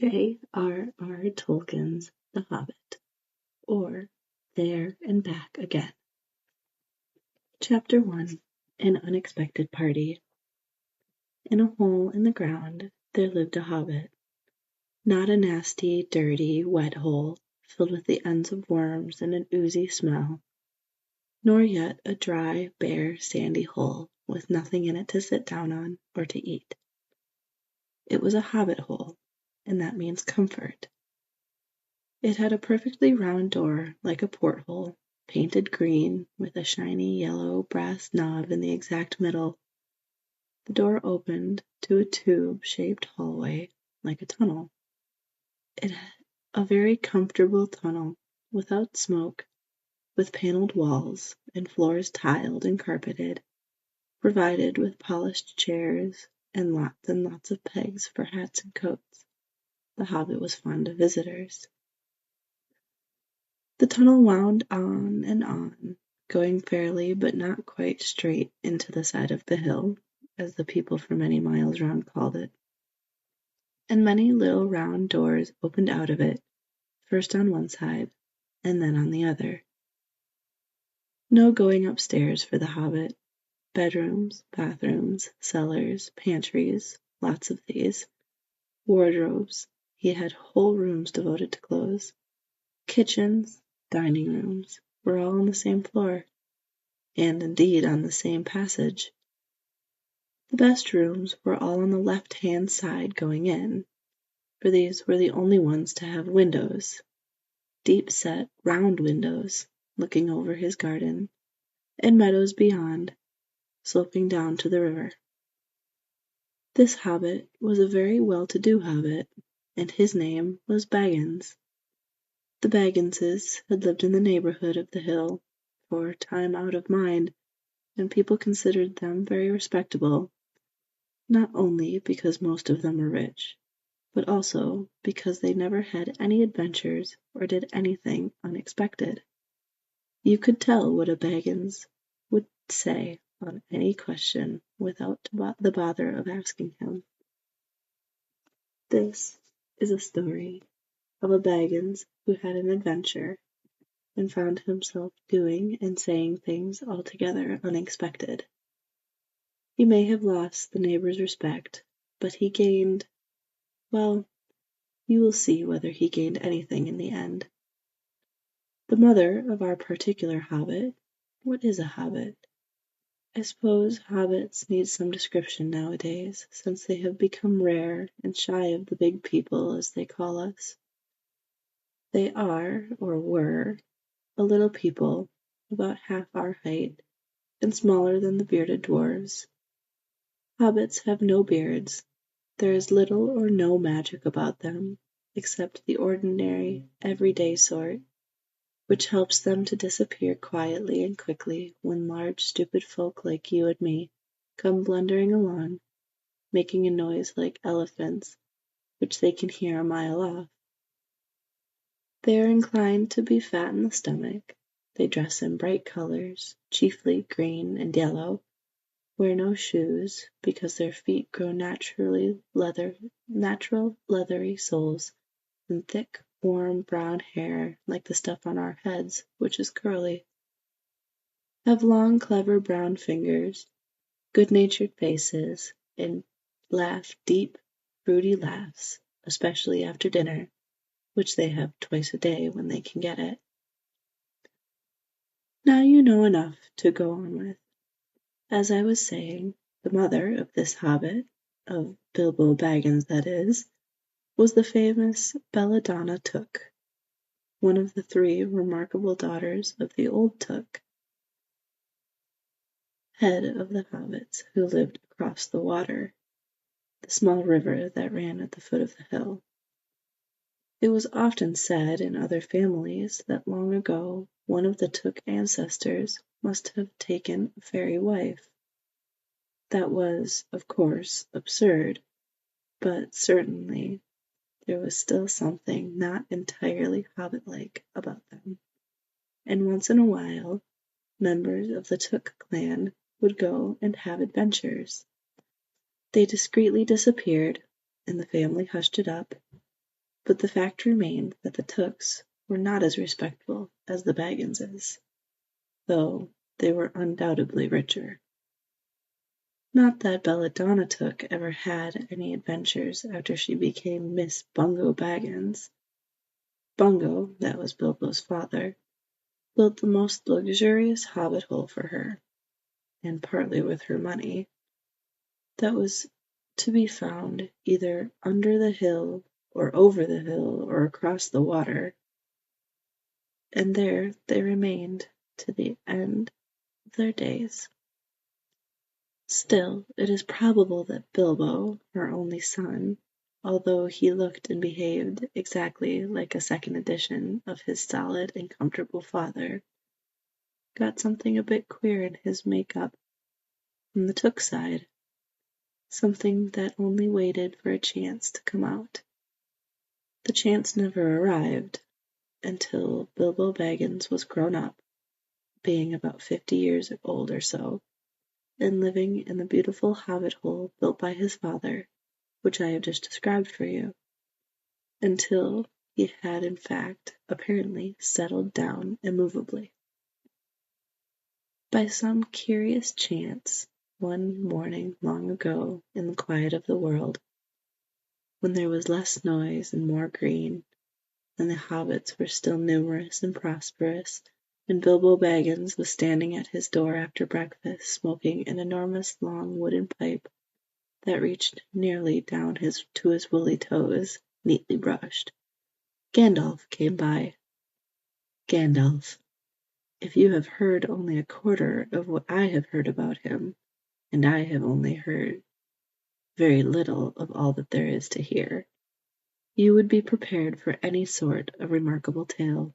J.R.R. Tolkien's The Hobbit, or There and Back Again. Chapter 1. An Unexpected Party. In a hole in the ground there lived a hobbit. Not a nasty, dirty, wet hole, filled with the ends of worms and an oozy smell, nor yet a dry, bare, sandy hole with nothing in it to sit down on or to eat. It was a hobbit hole, and that means comfort. It had a perfectly round door like a porthole, painted green, with a shiny yellow brass knob in the exact middle. The door opened to a tube-shaped hallway, like a tunnel. It had a very comfortable tunnel, without smoke, with paneled walls, and floors tiled and carpeted, provided with polished chairs, and lots of pegs for hats and coats. The hobbit was fond of visitors. The tunnel wound on and on, going fairly but not quite straight into the side of the hill, as the people for many miles round called it. And many little round doors opened out of it, first on one side, and then on the other. No going upstairs for the hobbit. Bedrooms, bathrooms, cellars, pantries, lots of these. Wardrobes, he had whole rooms devoted to clothes. Kitchens, dining rooms, were all on the same floor, and indeed on the same passage. The best rooms were all on the left-hand side going in, for these were the only ones to have windows, deep-set, round windows, looking over his garden, and meadows beyond, sloping down to the river. This hobbit was a very well-to-do hobbit, and his name was Baggins. The Bagginses had lived in the neighborhood of the hill for time out of mind, and people considered them very respectable, not only because most of them were rich, but also because they never had any adventures or did anything unexpected. You could tell what a Baggins would say on any question without the bother of asking him. This is a story of a Baggins who had an adventure and found himself doing and saying things altogether unexpected. He may have lost the neighbors' respect, but he gained, well, you will see whether he gained anything in the end. The mother of our particular hobbit, what is a hobbit? I suppose hobbits need some description nowadays, since they have become rare and shy of the big people, as they call us. They are, or were, a little people, about half our height, and smaller than the bearded dwarves. Hobbits have no beards. There is little or no magic about them, except the ordinary, everyday sort, which helps them to disappear quietly and quickly when large stupid folk like you and me come blundering along, making a noise like elephants, which they can hear a mile off. They are inclined to be fat in the stomach. They dress in bright colors, chiefly green and yellow, wear no shoes, because their feet grow natural leathery soles, and thick, warm brown hair like the stuff on our heads, which is curly. Have long, clever brown fingers, good-natured faces, and laugh deep, fruity laughs, especially after dinner, which they have twice a day when they can get it. Now you know enough to go on with. As I was saying, the mother of this hobbit, of Bilbo Baggins that is, was the famous Belladonna Took, one of the 3 remarkable daughters of the old Took, head of the hobbits who lived across the water, the small river that ran at the foot of the hill. It was often said in other families that long ago one of the Took ancestors must have taken a fairy wife. That was, of course, absurd, but certainly there was still something not entirely hobbit-like about them, and once in a while members of the Took clan would go and have adventures. They discreetly disappeared, and the family hushed it up, but the fact remained that the Tooks were not as respectable as the Bagginses, though they were undoubtedly richer. Not that Belladonna Took ever had any adventures after she became Miss Bungo Baggins. Bungo, that was Bilbo's father, built the most luxurious hobbit hole for her, and partly with her money, that was to be found either under the hill or over the hill or across the water, and there they remained to the end of their days. Still, it is probable that Bilbo, her only son, although he looked and behaved exactly like a second edition of his solid and comfortable father, got something a bit queer in his make-up from the Took side, something that only waited for a chance to come out. The chance never arrived until Bilbo Baggins was grown up, being about 50 years old or so, and living in the beautiful hobbit hole built by his father, which I have just described for you, until he had in fact apparently settled down immovably. By some curious chance, one morning long ago in the quiet of the world, when there was less noise and more green, and the hobbits were still numerous and prosperous, and Bilbo Baggins was standing at his door after breakfast, smoking an enormous long wooden pipe that reached nearly down to his woolly toes, neatly brushed, Gandalf came by. Gandalf, if you have heard only a quarter of what I have heard about him, and I have only heard very little of all that there is to hear, you would be prepared for any sort of remarkable tale.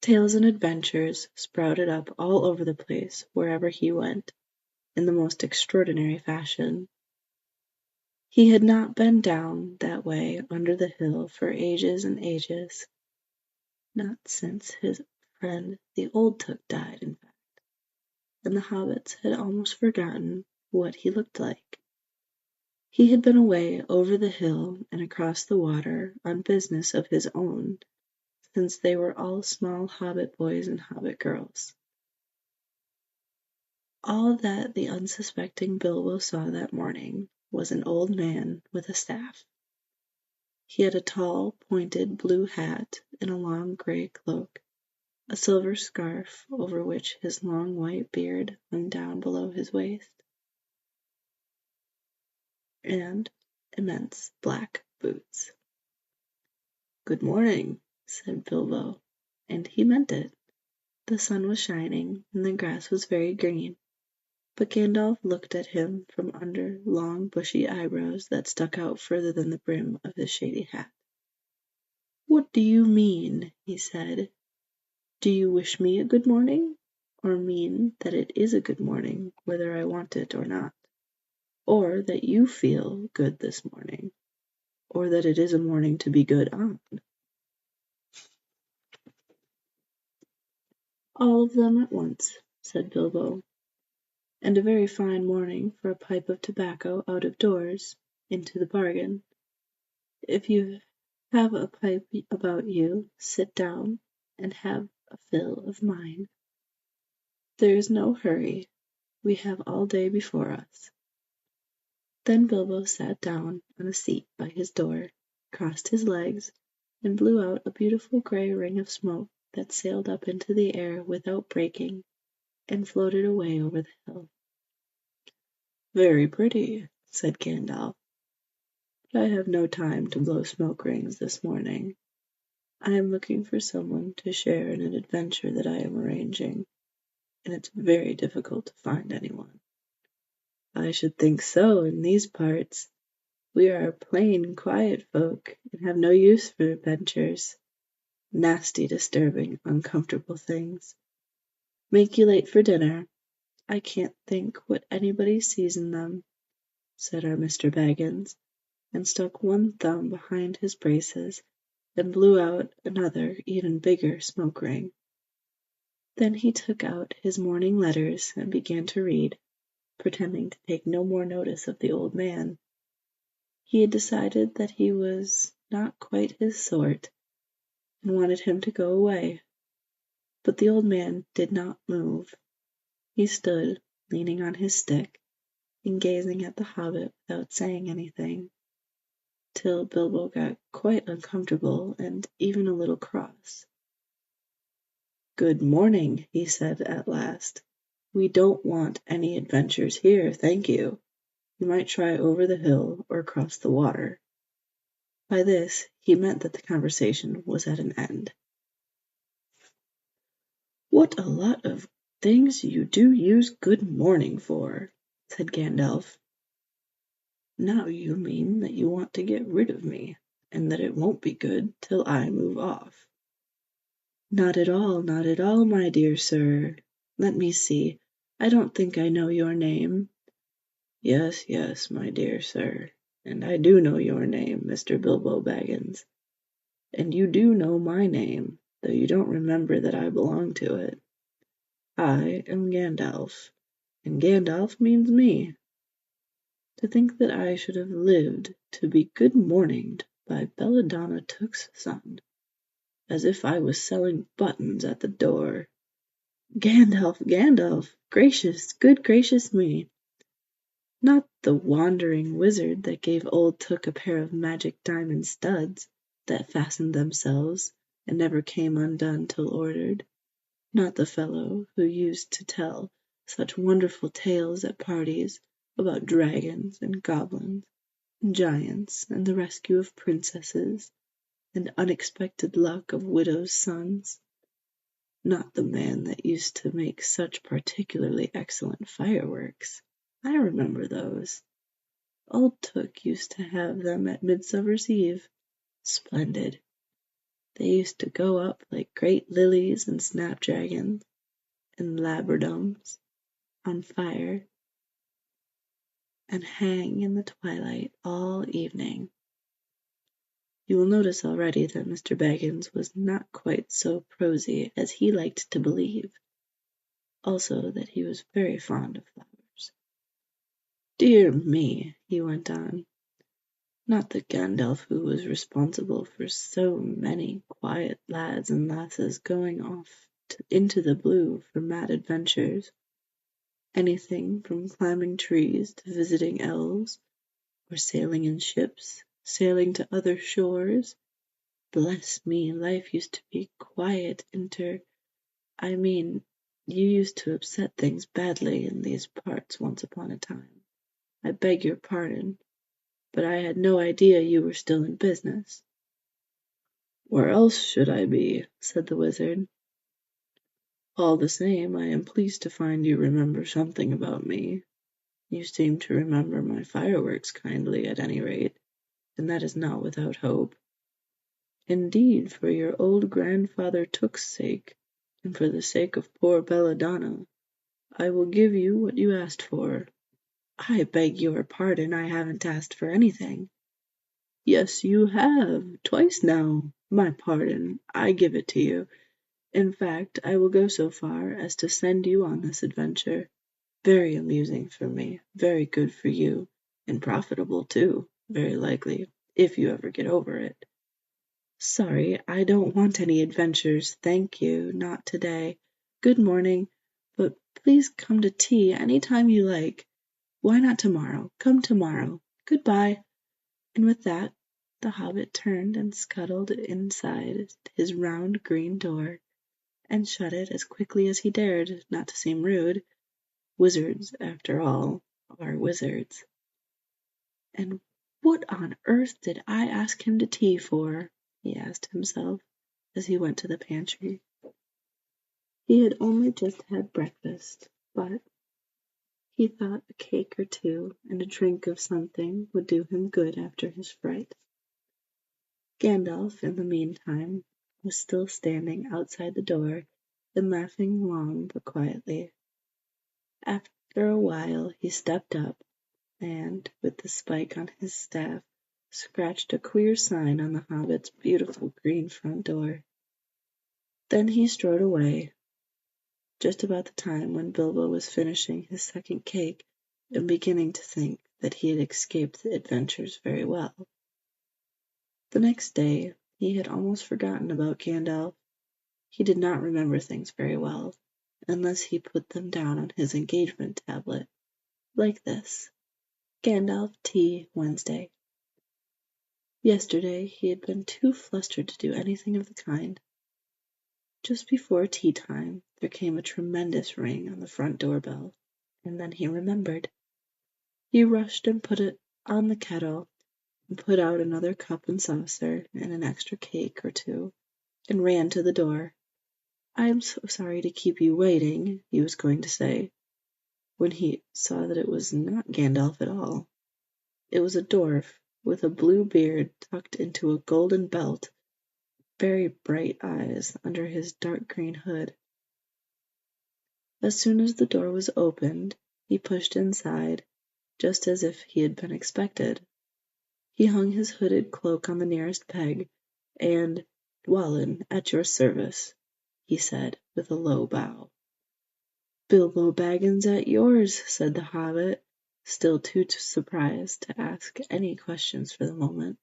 Tales and adventures sprouted up all over the place wherever he went, in the most extraordinary fashion. He had not been down that way under the hill for ages and ages, not since his friend the old Took died, in fact, and the hobbits had almost forgotten what he looked like. He had been away over the hill and across the water on business of his own, since they were all small hobbit boys and hobbit girls. All that the unsuspecting Bilbo saw that morning was an old man with a staff. He had a tall, pointed blue hat and a long gray cloak, a silver scarf over which his long white beard hung down below his waist, and immense black boots. "Good morning," said Bilbo, and he meant it. The sun was shining, and the grass was very green, but Gandalf looked at him from under long bushy eyebrows that stuck out further than the brim of his shady hat. "What do you mean?" he said. "Do you wish me a good morning, or mean that it is a good morning whether I want it or not? Or that you feel good this morning, or that it is a morning to be good on?" "All of them at once," said Bilbo, "and a very fine morning for a pipe of tobacco out of doors, into the bargain. If you have a pipe about you, sit down and have a fill of mine. There is no hurry. We have all day before us." Then Bilbo sat down on a seat by his door, crossed his legs, and blew out a beautiful grey ring of smoke that sailed up into the air without breaking, and floated away over the hill. "Very pretty," said Gandalf, "but I have no time to blow smoke rings this morning. I am looking for someone to share in an adventure that I am arranging, and it's very difficult to find anyone." "I should think so, in these parts. We are plain, quiet folk, and have no use for adventures. Nasty, disturbing, uncomfortable things. Make you late for dinner. I can't think what anybody sees in them," said our Mr. Baggins, and stuck one thumb behind his braces and blew out another even bigger smoke ring. Then he took out his morning letters and began to read, pretending to take no more notice of the old man. He had decided that he was not quite his sort, and wanted him to go away. But the old man did not move. He stood, leaning on his stick, and gazing at the Hobbit without saying anything, till Bilbo got quite uncomfortable and even a little cross. "Good morning," he said at last. "We don't want any adventures here, thank you. You might try over the hill or across the water." By this he meant that the conversation was at an end. "What a lot of things you do use good morning for," said Gandalf. "Now you mean that you want to get rid of me, and that it won't be good till I move off." Not at all, my dear sir. Let me see, I don't think I know your name." Yes, my dear sir, and I do know your name, Mr. Bilbo Baggins. And you do know my name, though you don't remember that I belong to it. I am Gandalf, and Gandalf means me. To think that I should have lived to be good-morninged by Belladonna Took's son, as if I was selling buttons at the door. Gandalf, good gracious me! Not the wandering wizard that gave old Took a pair of magic diamond studs, that fastened themselves, and never came undone till ordered. Not the fellow who used to tell such wonderful tales at parties about dragons and goblins, and giants, and the rescue of princesses, and unexpected luck of widows' sons. Not the man that used to make such particularly excellent fireworks. I remember those. Old Took used to have them at Midsummer's Eve. Splendid. They used to go up like great lilies and snapdragons and labradums on fire, and hang in the twilight all evening. You will notice already that Mr. Baggins was not quite so prosy as he liked to believe. Also that he was very fond of flowers. Dear me, he went on, not the Gandalf who was responsible for so many quiet lads and lasses going off into the blue for mad adventures. Anything from climbing trees to visiting elves, or sailing in ships, sailing to other shores. Bless me, life used to be quiet I mean, you used to upset things badly in these parts once upon a time. I beg your pardon, but I had no idea you were still in business." "Where else should I be?" said the wizard. "All the same, I am pleased to find you remember something about me. You seem to remember my fireworks kindly, at any rate, and that is not without hope. Indeed, for your old grandfather Took's sake, and for the sake of poor Belladonna, I will give you what you asked for." "I beg your pardon, I haven't asked for anything." "Yes, you have, twice now. My pardon, I give it to you. In fact, I will go so far as to send you on this adventure. Very amusing for me, very good for you, and profitable too, very likely, if you ever get over it." "Sorry, I don't want any adventures, thank you, not today. Good morning, but please come to tea any time you like. Why not tomorrow? Come tomorrow. Good-bye." And with that, the Hobbit turned and scuttled inside his round green door, and shut it as quickly as he dared, not to seem rude. Wizards, after all, are wizards. And what on earth did I ask him to tea for? He asked himself as he went to the pantry. He had only just had breakfast, but he thought a cake or two and a drink of something would do him good after his fright. Gandalf, in the meantime, was still standing outside the door and laughing long but quietly. After a while he stepped up, and, with the spike on his staff, scratched a queer sign on the Hobbit's beautiful green front door. Then he strode away, just about the time when Bilbo was finishing his second cake and beginning to think that he had escaped the adventures very well. The next day he had almost forgotten about Gandalf. He did not remember things very well, unless he put them down on his engagement tablet, like this: Gandalf tea Wednesday. Yesterday he had been too flustered to do anything of the kind. Just before tea time there came a tremendous ring on the front door bell, and then he remembered. He rushed and put it on the kettle, and put out another cup and saucer and an extra cake or two, and ran to the door. "I am so sorry to keep you waiting," he was going to say, when he saw that it was not Gandalf at all. It was a dwarf, with a blue beard tucked into a golden belt, very bright eyes under his dark green hood. As soon as the door was opened, he pushed inside, just as if he had been expected. He hung his hooded cloak on the nearest peg, and "Dwalin, at your service," he said, with a low bow. "Bilbo Baggins at yours," said the Hobbit, still too surprised to ask any questions for the moment.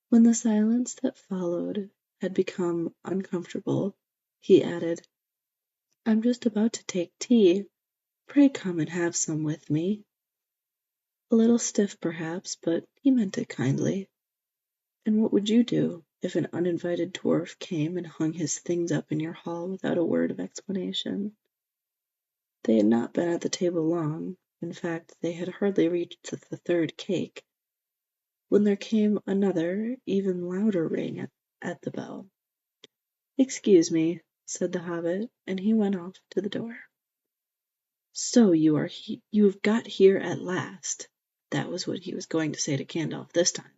When the silence that followed had become uncomfortable, he added, "I'm just about to take tea. Pray come and have some with me." A little stiff, perhaps, but he meant it kindly. And what would you do if an uninvited dwarf came and hung his things up in your hall without a word of explanation? They had not been at the table long, in fact they had hardly reached the third cake, when there came another, even louder ring at the bell. "Excuse me," said the Hobbit, and he went off to the door. "So you have got here at last." That was what he was going to say to Gandalf this time.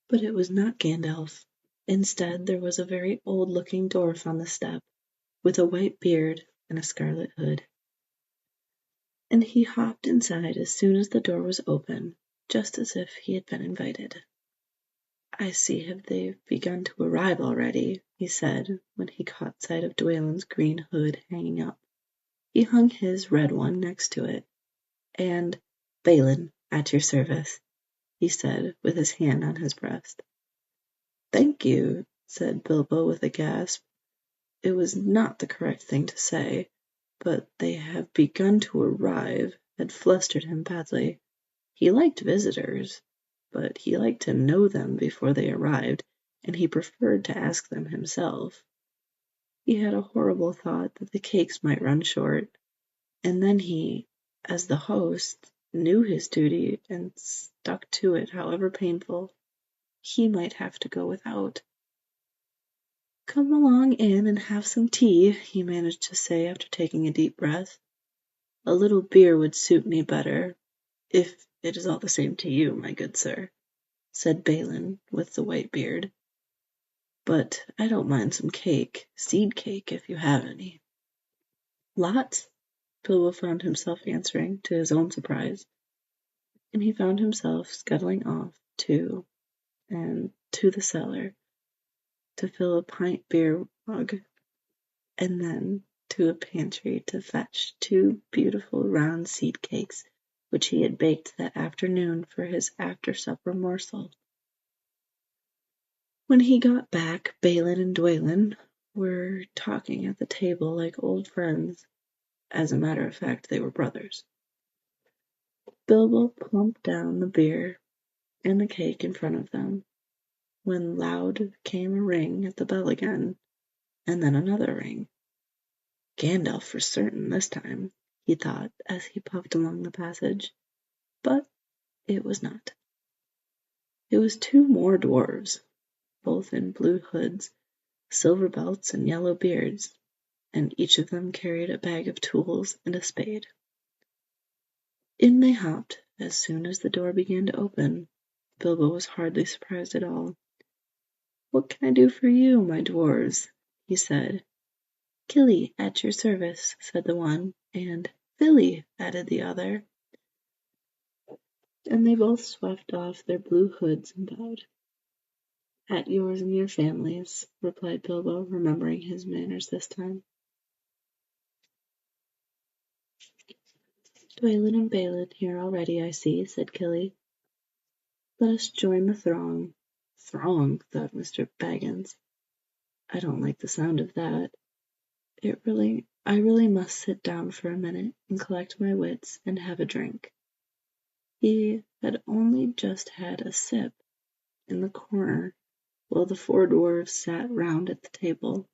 But it was not Gandalf. Instead there was a very old-looking dwarf on the step, with a white beard and a scarlet hood. And he hopped inside as soon as the door was open, just as if he had been invited. "I see they've begun to arrive already," he said, when he caught sight of Dwalin's green hood hanging up. He hung his red one next to it, and "Balin, at your service," he said, with his hand on his breast. "Thank you," said Bilbo with a gasp. It was not the correct thing to say, but "they have begun to arrive" had flustered him badly. He liked visitors, but he liked to know them before they arrived, and he preferred to ask them himself. He had a horrible thought that the cakes might run short, and then he, as the host, knew his duty and stuck to it, however painful. He might have to go without. "Come along in and have some tea," he managed to say after taking a deep breath. "A little beer would suit me better, if it is all the same to you, my good sir," said Balin with the white beard. "But I don't mind some cake, seed cake, if you have any." "Lots?" Bilbo found himself answering, to his own surprise. And he found himself scuttling off, too, and to the cellar, to fill a pint beer mug, and then to a pantry to fetch 2 beautiful round seed cakes which he had baked that afternoon for his after-supper morsel. When he got back, Balin and Dwalin were talking at the table like old friends. As a matter of fact, they were brothers. Bilbo plumped down the beer and the cake in front of them, when loud came a ring at the bell again, and then another ring. Gandalf for certain this time, he thought as he puffed along the passage, but it was not. It was 2 more dwarves, both in blue hoods, silver belts, and yellow beards, and each of them carried a bag of tools and a spade. In they hopped as soon as the door began to open. Bilbo was hardly surprised at all. "What can I do for you, my dwarves?" he said. "Killy, at your service," said the one, and "Filly," added the other. And they both swept off their blue hoods and bowed. "At yours and your families," replied Bilbo, remembering his manners this time. "Dwalin and Balin here already, I see," said Killy. "Let us join the throng. Throng, thought Mr. Baggins. I don't like the sound of that. I really must sit down for a minute and collect my wits and have a drink. He had only just had a sip in the corner while the 4 dwarfs sat round at the table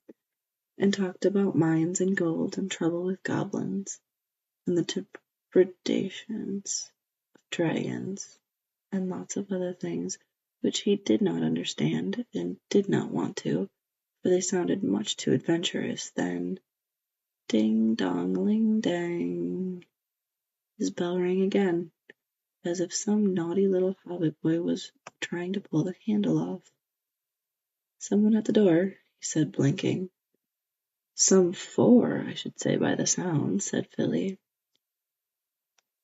and talked about mines and gold and trouble with goblins and the depredations of dragons and lots of other things which he did not understand and did not want to, for they sounded much too adventurous. Then, ding dong ling dang, his bell rang again, as if some naughty little hobbit boy was trying to pull the handle off. Someone at the door, he said, blinking. Some 4, I should say by the sound, said Philly.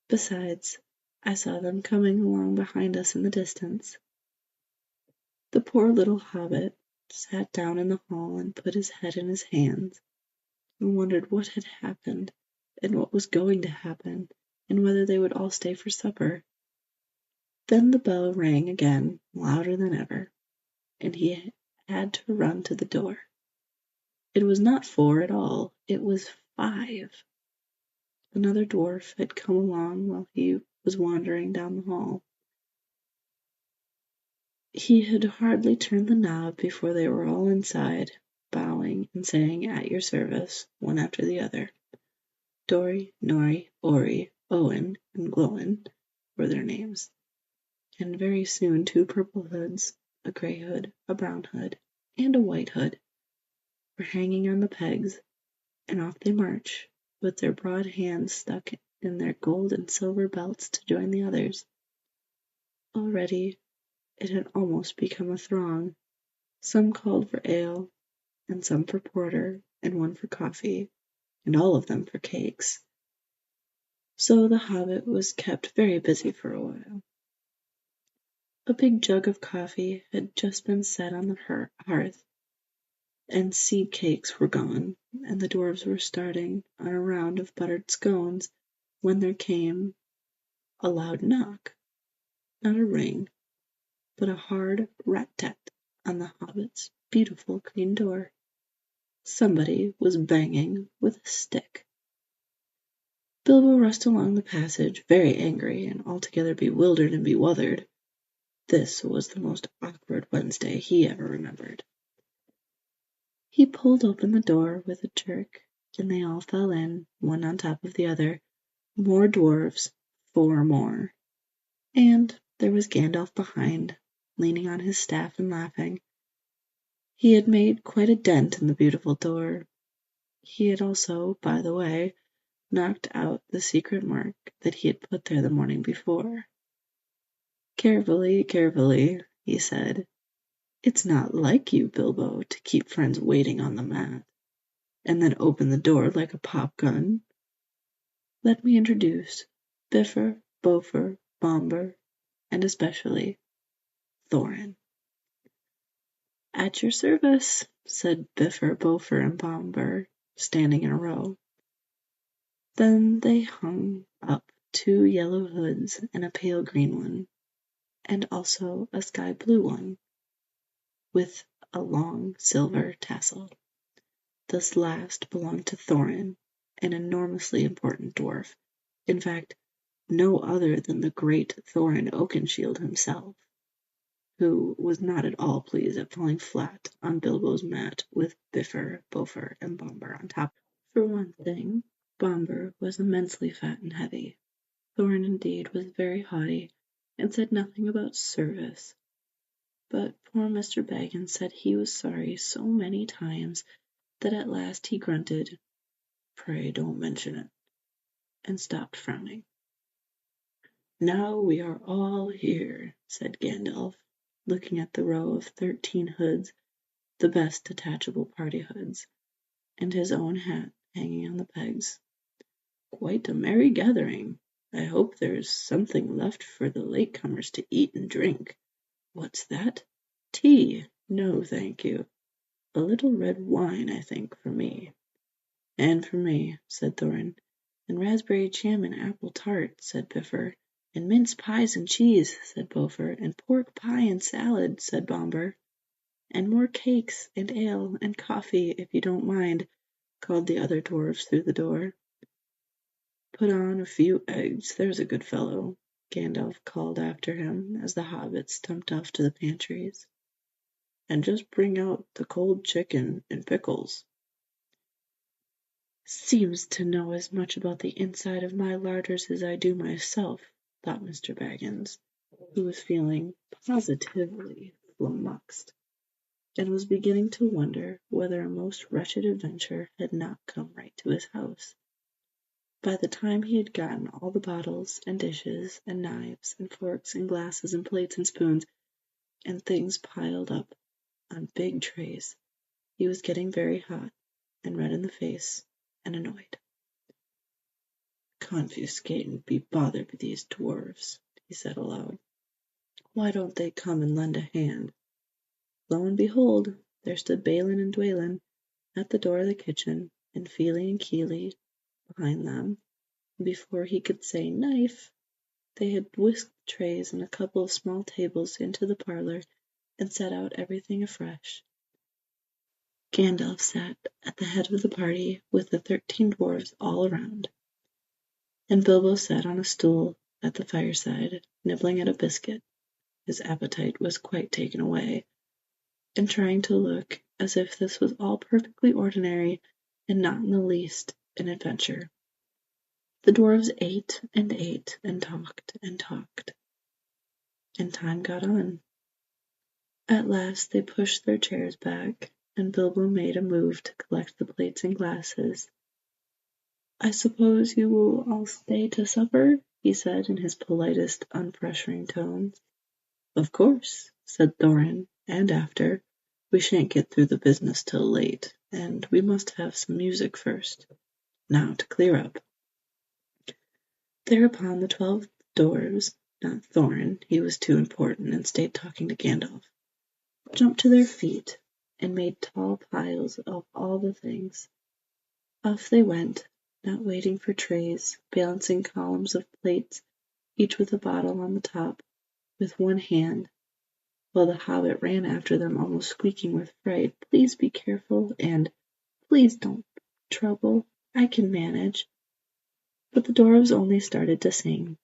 Besides, I saw them coming along behind us in the distance. The poor little hobbit sat down in the hall and put his head in his hands, and wondered what had happened, and what was going to happen, and whether they would all stay for supper. Then the bell rang again, louder than ever, and he had to run to the door. It was not 4 at all, it was 5. Another dwarf had come along while he was wandering down the hall. He had hardly turned the knob before they were all inside, bowing and saying "at your service," one after the other. Dorry, Norry, Orry, Owen, and Glowin were their names, and very soon 2 purple hoods, a grey hood, a brown hood, and a white hood were hanging on the pegs, and off they marched, with their broad hands stuck in their gold and silver belts to join the others. Already it had almost become a throng. Some called for ale, and some for porter, and one for coffee, and all of them for cakes. So the hobbit was kept very busy for a while. A big jug of coffee had just been set on the hearth, and seed cakes were gone, and the dwarfs were starting on a round of buttered scones, when there came a loud knock, not a ring, but a hard rat-tat on the hobbit's beautiful green door. Somebody was banging with a stick. Bilbo rushed along the passage, very angry and altogether bewildered and bewuthered. This was the most awkward Wednesday he ever remembered. He pulled open the door with a jerk, and they all fell in, one on top of the other. More dwarfs, 4 more. And there was Gandalf behind, leaning on his staff and laughing. He had made quite a dent in the beautiful door. He had also, by the way, knocked out the secret mark that he had put there the morning before. Carefully, carefully, he said. It's not like you, Bilbo, to keep friends waiting on the mat, and then open the door like a pop gun. Let me introduce Bifur, Bofur, Bombur, and especially Thorin. At your service, said Bifur, Bofur, and Bombur, standing in a row. Then they hung up 2 yellow hoods and a pale green one, and also a sky blue one, with a long silver tassel. This last belonged to Thorin, an enormously important dwarf, in fact, no other than the great Thorin Oakenshield himself, who was not at all pleased at falling flat on Bilbo's mat with Bifur, Bofur, and Bombur on top. For one thing, Bombur was immensely fat and heavy. Thorin, indeed, was very haughty, and said nothing about service. But poor Mr. Baggins said he was sorry so many times that at last he grunted, "Pray don't mention it," and stopped frowning. "Now we are all here," said Gandalf, looking at the row of 13 hoods, the best detachable party hoods, and his own hat hanging on the pegs. "Quite a merry gathering. I hope there's something left for the late-comers to eat and drink. What's that? Tea? No, thank you. A little red wine, I think, for me." "And for me," said Thorin. "And raspberry jam and apple tart," said Bifur. "And mince pies and cheese," said Beaufort. "And pork pie and salad," said Bomber. "And more cakes, and ale, and coffee, if you don't mind," called the other dwarfs through the door. "Put on a few eggs, there's a good fellow," Gandalf called after him as the hobbits stumped off to the pantries. "And just bring out the cold chicken and pickles." "Seems to know as much about the inside of my larders as I do myself," thought Mr. Baggins, who was feeling positively flummoxed, and was beginning to wonder whether a most wretched adventure had not come right to his house. By the time he had gotten all the bottles and dishes and knives and forks and glasses and plates and spoons and things piled up on big trays, he was getting very hot and red in the face and annoyed. "Confuscate and be bothered with these dwarfs," he said aloud. "Why don't they come and lend a hand?" Lo and behold, there stood Balin and Dwalin at the door of the kitchen, and Fili and Kili behind them, and before he could say "knife," they had whisked the trays and a couple of small tables into the parlour and set out everything afresh. Gandalf sat at the head of the party with the 13 dwarfs all around, and Bilbo sat on a stool at the fireside, nibbling at a biscuit. His appetite was quite taken away, and trying to look as if this was all perfectly ordinary and not in the least an adventure. The dwarfs ate and talked, and time got on. At last they pushed their chairs back, and Bilbo made a move to collect the plates and glasses. "I suppose you will all stay to supper?" he said in his politest, unpressuring tones. "Of course," said Thorin, "and after. We shan't get through the business till late, and we must have some music first. Now to clear up." Thereupon the 12 dwarfs, not Thorin, he was too important and stayed talking to Gandalf, jumped to their feet and made tall piles of all the things. Off they went, not waiting for trays, balancing columns of plates, each with a bottle on the top, with one hand, while the hobbit ran after them almost squeaking with fright, "Please be careful," and "Please don't trouble, I can manage." But the dwarfs only started to sing.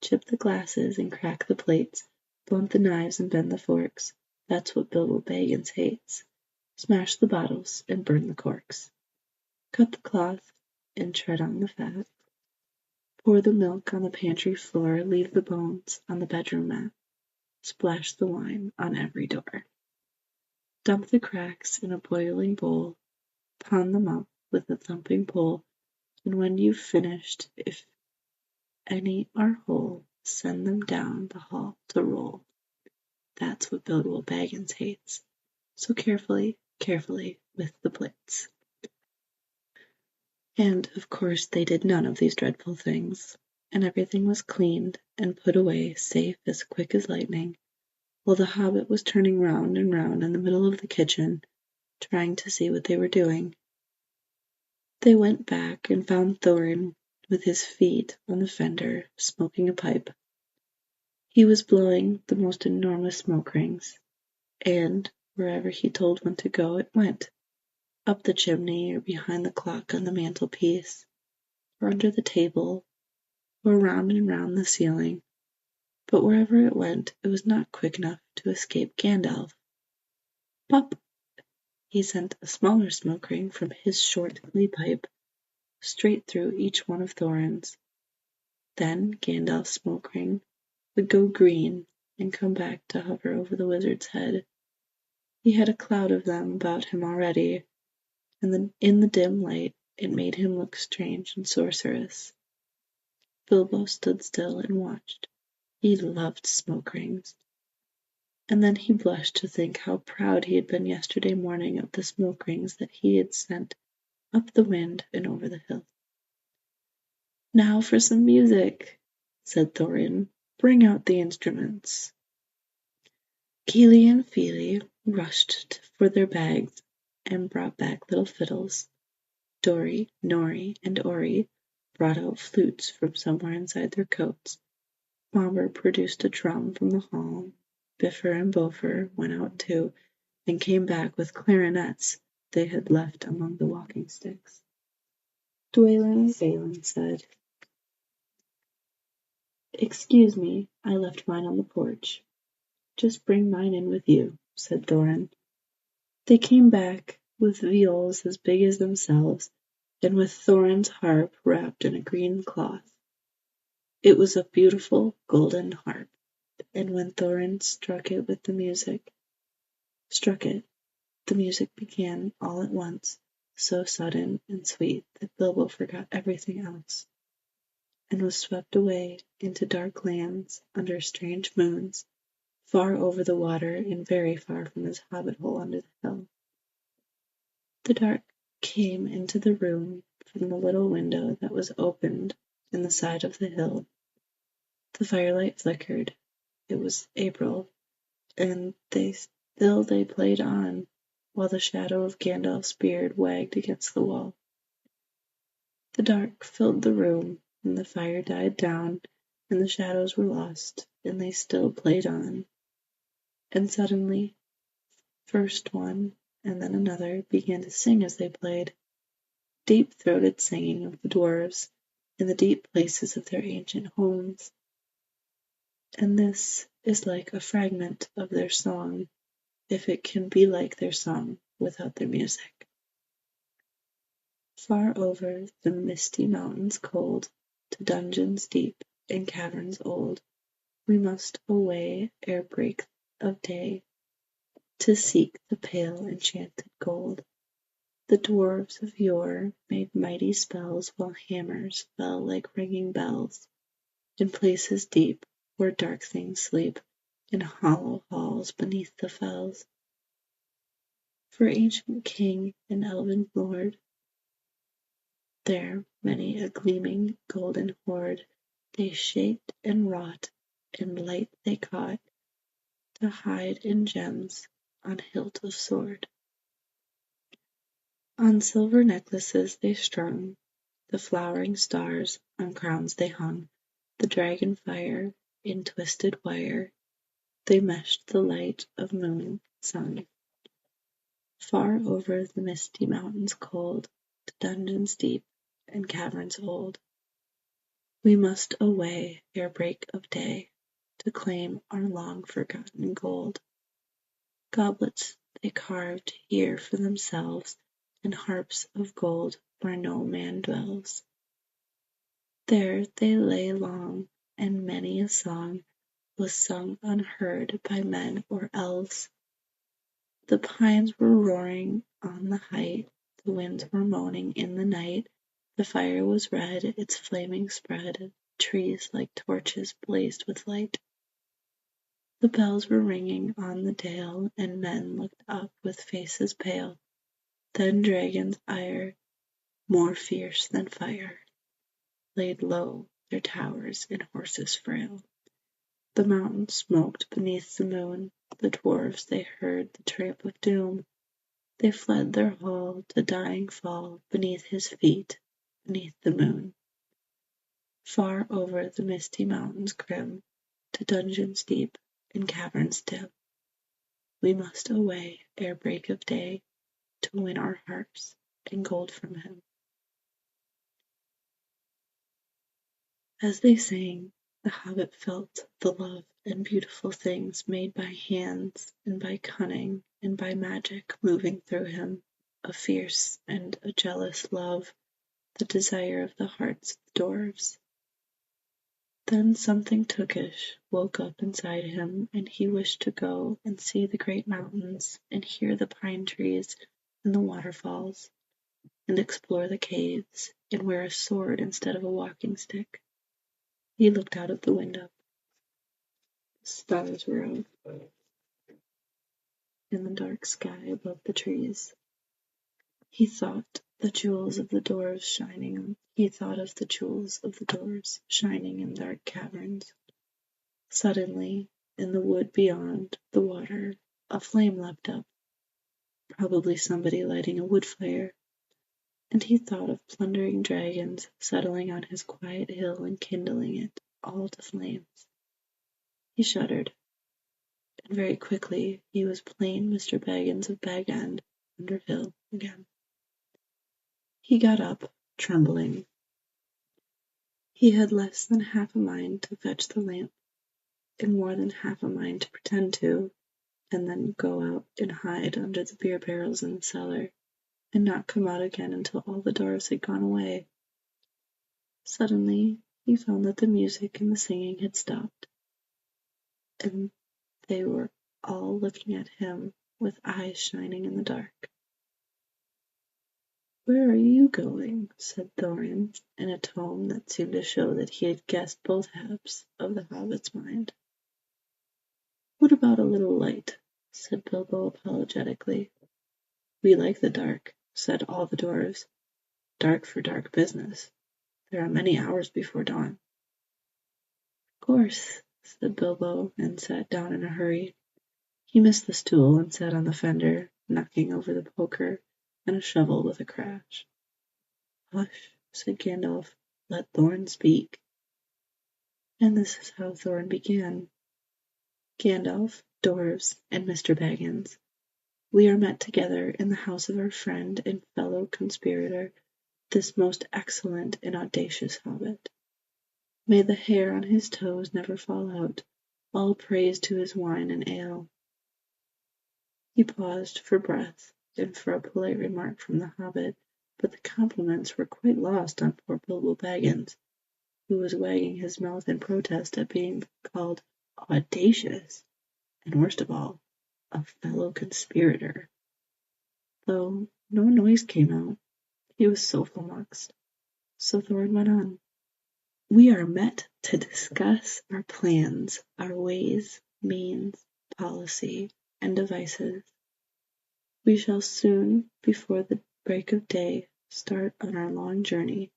Chip the glasses and crack the plates, blunt the knives and bend the forks. That's what Bilbo Baggins hates. Smash the bottles and burn the corks. Cut the cloth and tread on the fat. Pour the milk on the pantry floor, leave the bones on the bedroom mat. Splash the wine on every door. Dump the cracks in a boiling bowl, pound them up with a thumping pole, and when you've finished, if any are whole, send them down the hall to roll. That's what Bilbo Baggins hates. So carefully, carefully with the plates. And, of course, they did none of these dreadful things, and everything was cleaned and put away safe as quick as lightning, while the hobbit was turning round and round in the middle of the kitchen, trying to see what they were doing. They went back and found Thorin with his feet on the fender, smoking a pipe. He was blowing the most enormous smoke rings, and wherever he told one to go, it went. Up the chimney, or behind the clock on the mantelpiece, or under the table, or round and round the ceiling. But wherever it went, it was not quick enough to escape Gandalf. Pop! He sent a smaller smoke ring from his short clay pipe straight through each one of Thorin's. Then Gandalf's smoke ring would go green and come back to hover over the wizard's head. He had a cloud of them about him already, and in the dim light it made him look strange and sorcerous. Bilbo stood still and watched. He loved smoke rings. And then he blushed to think how proud he had been yesterday morning of the smoke rings that he had sent up the wind and over the hill. "Now for some music," said Thorin. "Bring out the instruments." Kili and Fili rushed for their bags and brought back little fiddles. Dori, Nori, and Ori brought out flutes from somewhere inside their coats, Bomber produced a drum from the hall. Biffer and Bofer went out too, and came back with clarinets they had left among the walking sticks. Dwaylen and Balin said, "Excuse me, I left mine on the porch." "Just bring mine in with you," said Thorin. They came back with viols as big as themselves, and with Thorin's harp wrapped in a green cloth. It was a beautiful golden harp, and when Thorin struck it, the music began all at once, so sudden and sweet that Bilbo forgot everything else, and was swept away into dark lands under strange moons, far over the water and very far from his hobbit hole under the hill. The dark came into the room from the little window that was opened in the side of the hill. The firelight flickered. It was April, and they played on, while the shadow of Gandalf's beard wagged against the wall. The dark filled the room, and the fire died down, and the shadows were lost, and they still played on. And suddenly, first one and then another began to sing as they played, deep-throated singing of the dwarves in the deep places of their ancient homes. And this is like a fragment of their song, if it can be like their song without their music. Far over the misty mountains cold, to dungeons deep and caverns old, we must away ere break of day, to seek the pale enchanted gold. The dwarves of yore made mighty spells, while hammers fell like ringing bells, in places deep where dark things sleep, in hollow halls beneath the fells. For ancient king and elven lord, there many a gleaming golden hoard they shaped and wrought, and light they caught to hide in gems on hilt of sword. On silver necklaces they strung the flowering stars, on crowns they hung the dragon fire, in twisted wire they meshed the light of moon and sun. Far over the misty mountains cold, to dungeons deep and caverns old, we must away ere break of day, to claim our long forgotten gold. Goblets they carved here for themselves, and harps of gold where no man dwells. There they lay long, and many a song was sung unheard by men or elves. The pines were roaring on the height, the winds were moaning in the night, the fire was red, its flaming spread, trees like torches blazed with light. The bells were ringing on the dale, and men looked up with faces pale. Then dragons' ire, more fierce than fire, laid low their towers and horses frail. The mountains smoked beneath the moon, the dwarves they heard the tramp of doom. They fled their hall to dying fall beneath his feet, beneath the moon. Far over the misty mountains grim, to dungeons deep and caverns dim, we must away ere break of day, to win our harps and gold from him. As they sang, the hobbit felt the love and beautiful things made by hands and by cunning and by magic moving through him, a fierce and a jealous love, the desire of the hearts of the dwarves. Then something tookish woke up inside him, and he wished to go and see the great mountains, and hear the pine trees and the waterfalls, and explore the caves, and wear a sword instead of a walking stick. He looked out of the window. The stars were out in the dark sky above the trees. He thought the jewels of the dwarves shining. He thought of the jewels of the dwarves shining in dark caverns. Suddenly, in the wood beyond the water, a flame leapt up, probably somebody lighting a wood fire, and he thought of plundering dragons settling on his quiet hill and kindling it all to flames. He shuddered, and very quickly he was plain Mr. Baggins of Bag End under Hill again. He got up, trembling. He had less than half a mind to fetch the lamp, and more than half a mind to pretend to, and then go out and hide under the beer barrels in the cellar, and not come out again until all the dwarfs had gone away. Suddenly he found that the music and the singing had stopped, and they were all looking at him with eyes shining in the dark. "Where are you going?" said Thorin, in a tone that seemed to show that he had guessed both halves of the Hobbit's mind. "What about a little light?" said Bilbo apologetically. "We like the dark," said all the dwarfs. "Dark for dark business. There are many hours before dawn." "Of course," said Bilbo, and sat down in a hurry. He missed the stool and sat on the fender, knocking over the poker and a shovel with a crash. "Hush," said Gandalf. "Let Thorin speak." And this is how Thorin began. "Gandalf, dwarfs, and Mr. Baggins, we are met together in the house of our friend and fellow conspirator, this most excellent and audacious hobbit. May the hair on his toes never fall out, all praise to his wine and ale." He paused for breath and for a polite remark from the hobbit, but the compliments were quite lost on poor Bilbo Baggins, who was wagging his mouth in protest at being called audacious, and worst of all, a fellow conspirator. Though no noise came out, he was so flummoxed. So Thorin went on. "We are met to discuss our plans, our ways, means, policy, and devices. We shall soon, before the break of day, start on our long journey,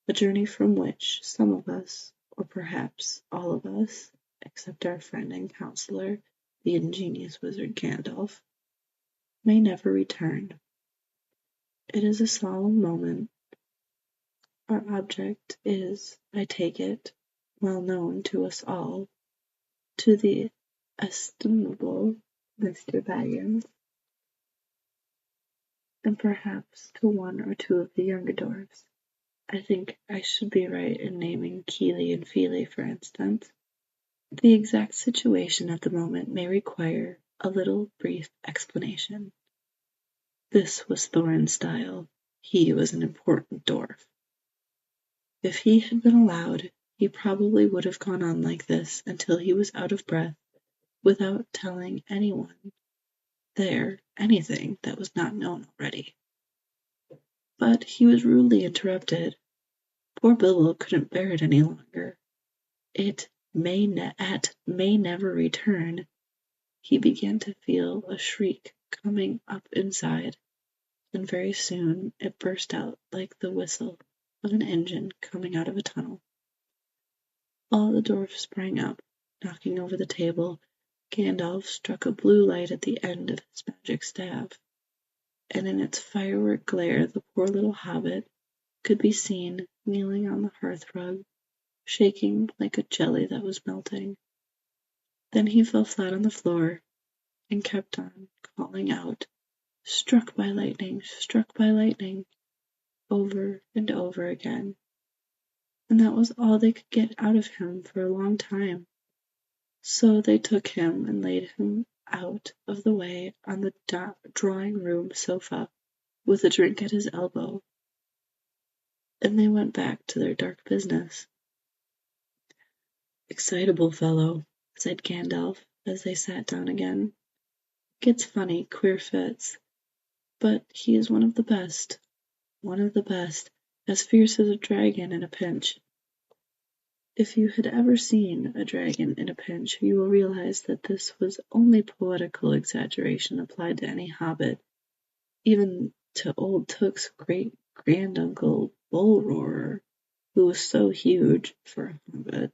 a journey from which some of us, or perhaps all of us, except our friend and counselor, the ingenious wizard Gandalf, may never return. It is a solemn moment. Our object is, I take it, well known to us all, to the estimable Mr. Baggins, and perhaps to one or two of the younger dwarfs. I think I should be right in naming Keely and Feely, for instance. The exact situation at the moment may require a little brief explanation." This was Thorin's style. He was an important dwarf. If he had been allowed, he probably would have gone on like this until he was out of breath, without telling anyone there anything that was not known already. But he was rudely interrupted. Poor Bilbo couldn't bear it any longer. It may never return. He began to feel a shriek coming up inside, and very soon it burst out like the whistle of an engine coming out of a tunnel. All the dwarfs sprang up, knocking over the table. Gandalf struck a blue light at the end of his magic staff, and in its firework glare the poor little hobbit could be seen kneeling on the hearthrug, shaking like a jelly that was melting. Then he fell flat on the floor, and kept on calling out, "Struck by lightning, struck by lightning," over and over again. And that was all they could get out of him for a long time. So they took him and laid him out of the way on the drawing-room sofa, with a drink at his elbow, and they went back to their dark business. "Excitable fellow," said Gandalf, as they sat down again. "Gets funny, queer fits, but he is one of the best, as fierce as a dragon in a pinch." If you had ever seen a dragon in a pinch, you will realize that this was only poetical exaggeration applied to any hobbit, even to old Took's great-granduncle Bull-roarer, who was so huge, for a hobbit,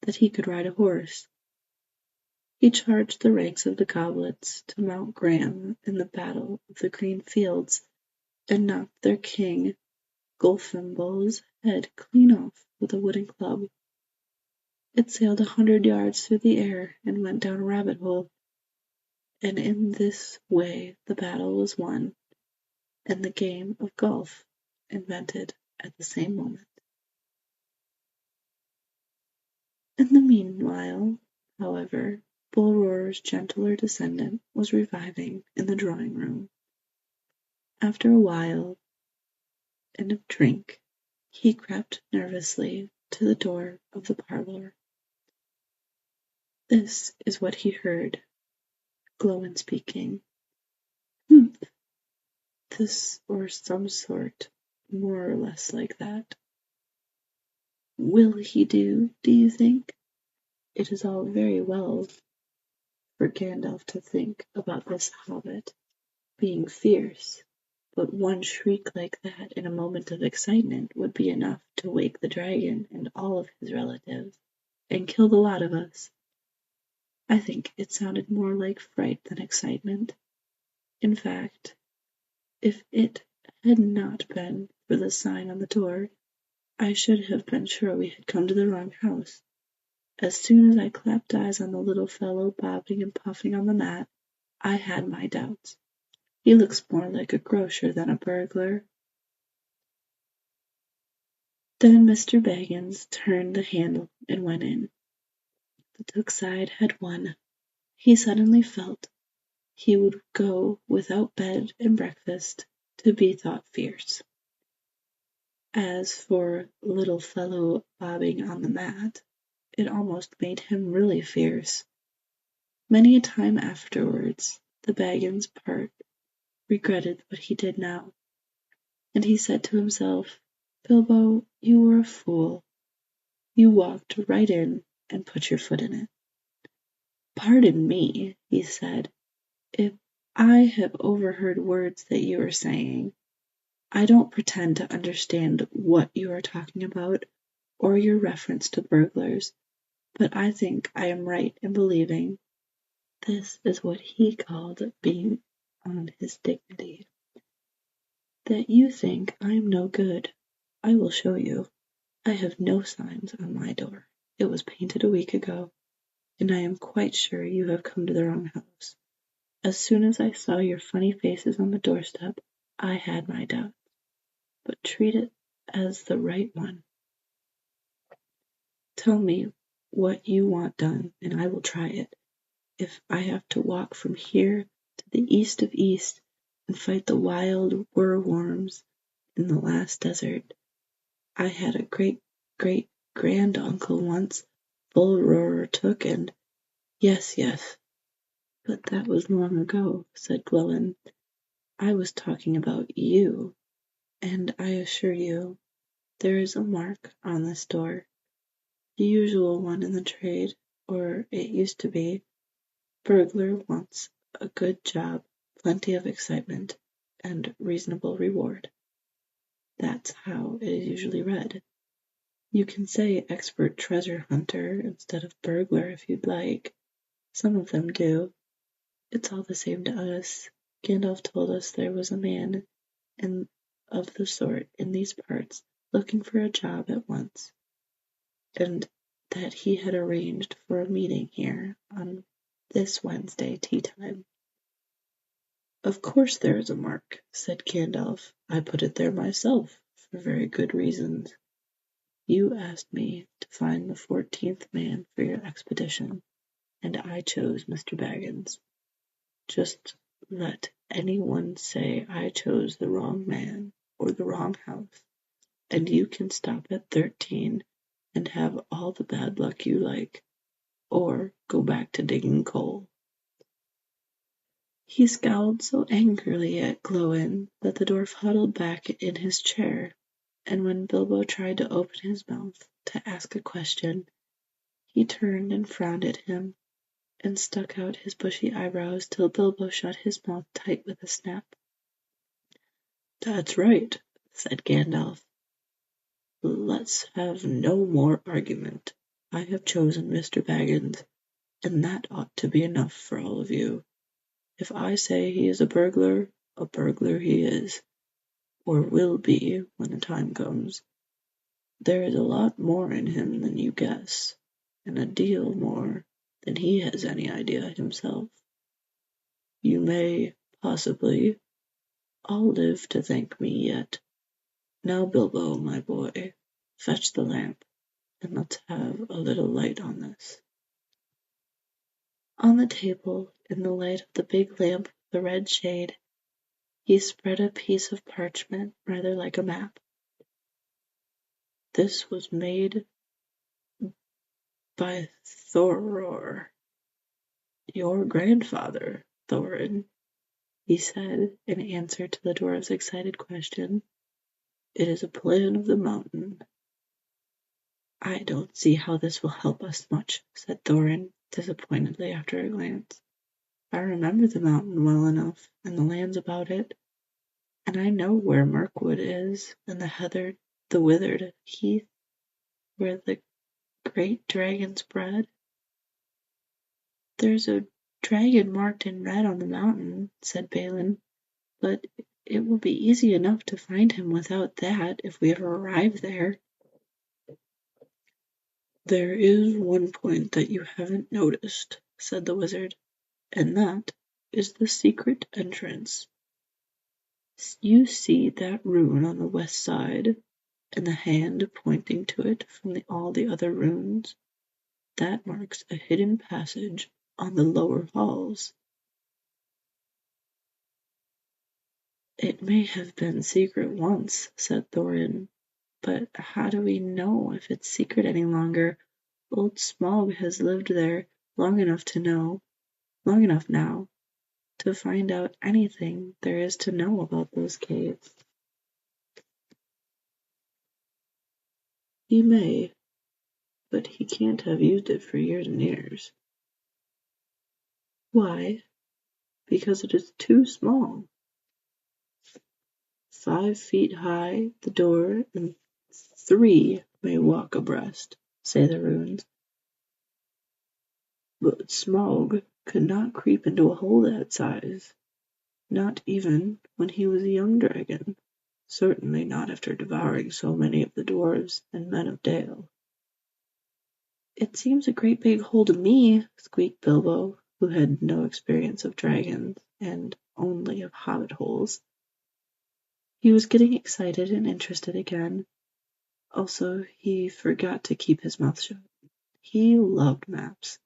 that he could ride a horse. He charged the ranks of the goblets to Mount Graham in the Battle of the Green Fields, and knocked their king, Gulfimbol's head clean off with a wooden club. It sailed 100 yards through the air and went down a rabbit hole, and in this way the battle was won, and the game of golf invented at the same moment. In the meanwhile, however, Bull Roarer's gentler descendant was reviving in the drawing-room. After a while and a drink, he crept nervously to the door of the parlor. This is what he heard, Glowin speaking. "Humph! This or some sort, more or less like that. Will he do you think? It is all very well for Gandalf to think about this Hobbit being fierce, but one shriek like that in a moment of excitement would be enough to wake the dragon and all of his relatives, and kill the lot of us. I think it sounded more like fright than excitement. In fact, if it had not been for the sign on the door, I should have been sure we had come to the wrong house. As soon as I clapped eyes on the little fellow bobbing and puffing on the mat, I had my doubts. He looks more like a grocer than a burglar." Then Mr. Baggins turned the handle and went in. The Took side had won. He suddenly felt he would go without bed and breakfast to be thought fierce. As for little fellow bobbing on the mat, it almost made him really fierce. Many a time afterwards the Baggins part regretted what he did now, and he said to himself, "Bilbo, you were a fool. You walked right in and put your foot in it." "Pardon me," he said, "if I have overheard words that you are saying. I don't pretend to understand what you are talking about, or your reference to burglars, but I think I am right in believing" this is what he called being on his dignity "that you think I am no good. I will show you. I have no signs on my door. It was painted a week ago, and I am quite sure you have come to the wrong house. As soon as I saw your funny faces on the doorstep, I had my doubts, but treat it as the right one. Tell me what you want done, and I will try it. If I have to walk from here to the east of East and fight the wild whirlworms in the last desert. I had a great-great-granduncle once, Bull Roarer took, and yes, but that was long ago," said Glowin. "I was talking about you, and I assure you there is a mark on this door, the usual one in the trade, or it used to be. Burglar wants a good job, plenty of excitement, and reasonable reward. That's how it is usually read. You can say expert treasure hunter instead of burglar if you'd like. Some of them do. It's all the same to us. Gandalf told us there was a man of the sort in these parts looking for a job at once, and that he had arranged for a meeting here on this Wednesday tea-time." "Of course there is a mark," said Gandalf. "I put it there myself, for very good reasons. You asked me to find the 14th man for your expedition, and I chose Mr. Baggins. Just let any one say I chose the wrong man or the wrong house, and you can stop at 13 and have all the bad luck you like, or go back to digging coal." He scowled so angrily at Glowin that the dwarf huddled back in his chair, and when Bilbo tried to open his mouth to ask a question, he turned and frowned at him, and stuck out his bushy eyebrows till Bilbo shut his mouth tight with a snap. "That's right," said Gandalf. "Let's have no more argument. I have chosen Mr. Baggins, and that ought to be enough for all of you. If I say he is a burglar he is, or will be when the time comes. There is a lot more in him than you guess. and a deal more than he has any idea himself. You may, possibly, all live to thank me yet. Now, Bilbo, my boy, fetch the lamp, and let's have a little light on this." On the table, in the light of the big lamp with the red shade, he spread a piece of parchment rather like a map. "This was made by J.R.R, your grandfather, Thorin," he said in answer to the dwarf's excited question. "It is a plan of the mountain." "I don't see how this will help us much," said Thorin, disappointedly after a glance. "I remember the mountain well enough, and the lands about it, and I know where Mirkwood is, and the withered heath, where the great dragons bred." "There's a dragon marked in red on the mountain," said Balin, "but it will be easy enough to find him without that, if we ever arrive there." "There is one point that you haven't noticed," said the wizard, "and that is the secret entrance. You see that rune on the west side, and the hand pointing to it from all the other runes? That marks a hidden passage on the lower halls." "It may have been secret once," said Thorin, "but how do we know if it's secret any longer? Old Smaug has lived there long enough now, to find out anything there is to know about those caves." "He may, but he can't have used it for years and years." "Why?" "Because it is too small. 5 feet high the door, and 3 may walk abreast, say the runes. But Smaug could not creep into a hole that size, not even when he was a young dragon. Certainly not after devouring so many of the dwarves and men of Dale." "It seems a great big hole to me," squeaked Bilbo, who had no experience of dragons, and only of hobbit holes. He was getting excited and interested again. Also, he forgot to keep his mouth shut. He loved maps,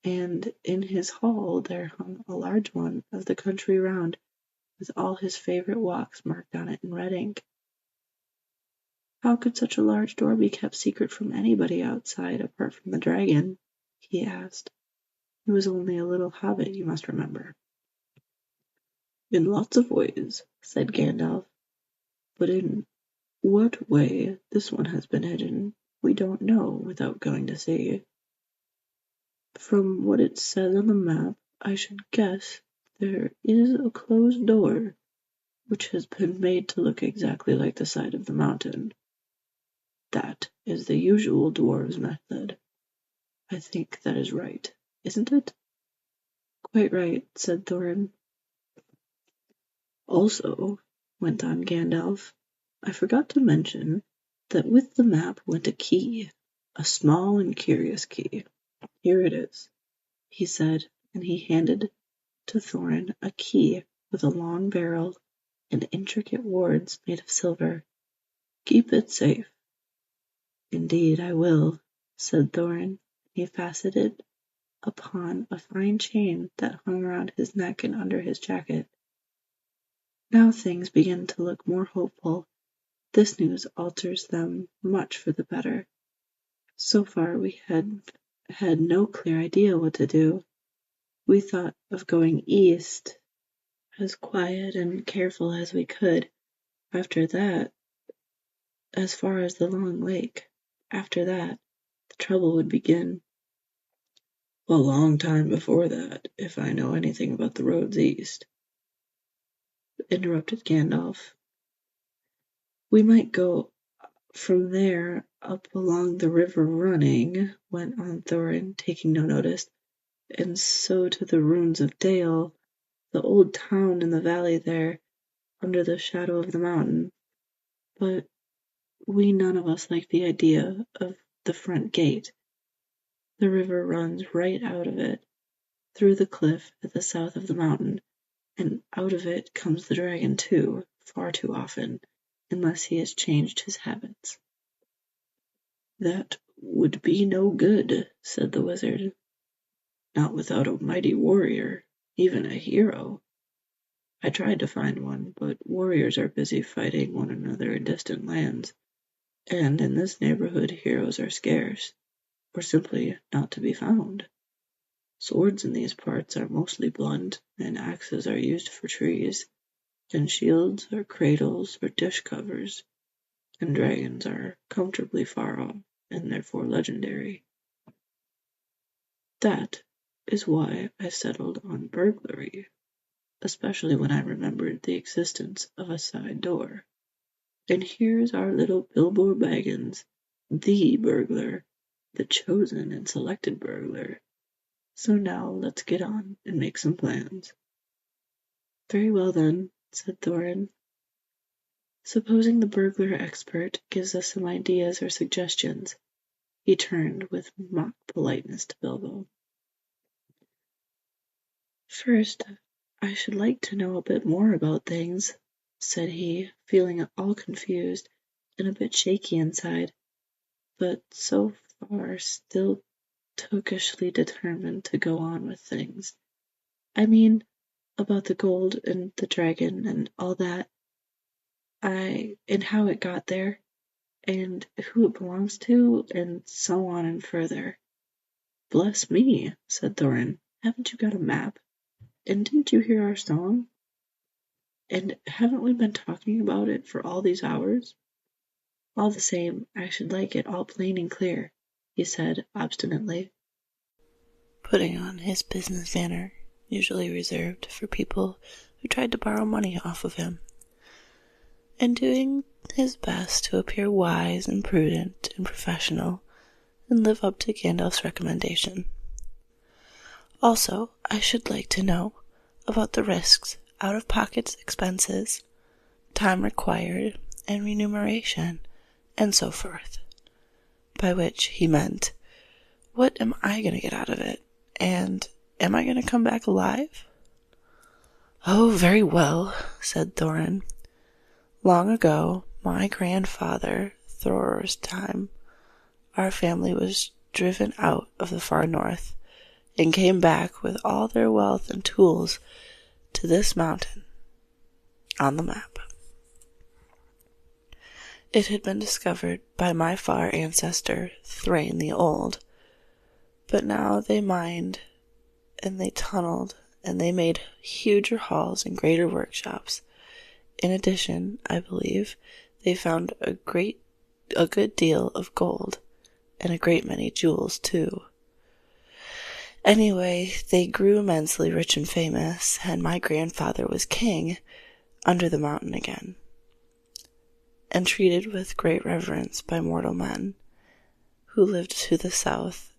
and in his hall there hung a large one of the country round, with all his favorite walks marked on it in red ink. "How could such a large door be kept secret from anybody outside apart from the dragon?" he asked. He was only a little hobbit, you must remember. "In lots of ways," said Gandalf, "but in what way this one has been hidden, we don't know without going to see. From what it says on the map, I should guess there is a closed door, which has been made to look exactly like the side of the mountain. That is the usual dwarves' method. I think that is right, isn't it?" "Quite right," said Thorin. "Also," went on Gandalf, "I forgot to mention that with the map went a key, a small and curious key. Here it is," he said, and he handed to Thorin a key with a long barrel and intricate wards made of silver. "Keep it safe." "Indeed I will," said Thorin. He fastened it upon a fine chain that hung around his neck and under his jacket. Now things began to look more hopeful. This news alters them much for the better. So far we had had no clear idea what to do. We thought of going east, as quiet and careful as we could. After that, as far as the Long Lake. After that, the trouble would begin." "A long time before that, if I know anything about the roads east," interrupted Gandalf. "We might go from there up along the river running," went on Thorin, taking no notice, "and so to the ruins of Dale, the old town in the valley there, under the shadow of the mountain. But we none of us like the idea of the front gate. The river runs right out of it, through the cliff at the south of the mountain, and out of it comes the dragon too, far too often, unless he has changed his habits." "That would be no good," said the wizard. "Not without a mighty warrior, even a hero. I tried to find one, but warriors are busy fighting one another in distant lands, and in this neighborhood heroes are scarce, or simply not to be found. Swords in these parts are mostly blunt, and axes are used for trees, and shields are cradles or dish covers, and dragons are comfortably far off, and therefore legendary. That is why I settled on burglary, especially when I remembered the existence of a side door. And here's our little Bilbo Baggins, the burglar, the chosen and selected burglar. So now let's get on and make some plans." "Very well then," said Thorin. "Supposing the burglar expert gives us some ideas or suggestions." He turned with mock politeness to Bilbo. "First, I should like to know a bit more about things," said he, feeling all confused and a bit shaky inside, but so far still tookishly determined to go on with things. "I mean, about the gold and the dragon and all that. And how it got there, and who it belongs to, and so on and further." "Bless me," said Thorin. "Haven't you got a map? And didn't you hear our song? And haven't we been talking about it for all these hours?" "All the same, I should like it all plain and clear," he said obstinately, putting on his business manner, usually reserved for people who tried to borrow money off of him, and doing his best to appear wise and prudent and professional and live up to Gandalf's recommendation. "Also, I should like to know about the risks, out-of-pocket expenses, time required, and remuneration, and so forth." By which he meant, what am I going to get out of it? And am I going to come back alive? "Oh, very well," said Thorin. "Long ago, my grandfather, Thor's time, our family was driven out of the far north, and came back with all their wealth and tools to this mountain on the map. It had been discovered by my far ancestor, Thrain the Old, but now they mined, and they tunneled, and they made huger halls and greater workshops. In addition, I believe, they found a good deal of gold, and a great many jewels, too. Anyway, they grew immensely rich and famous, and my grandfather was king under the mountain again, and treated with great reverence by mortal men who lived to the south,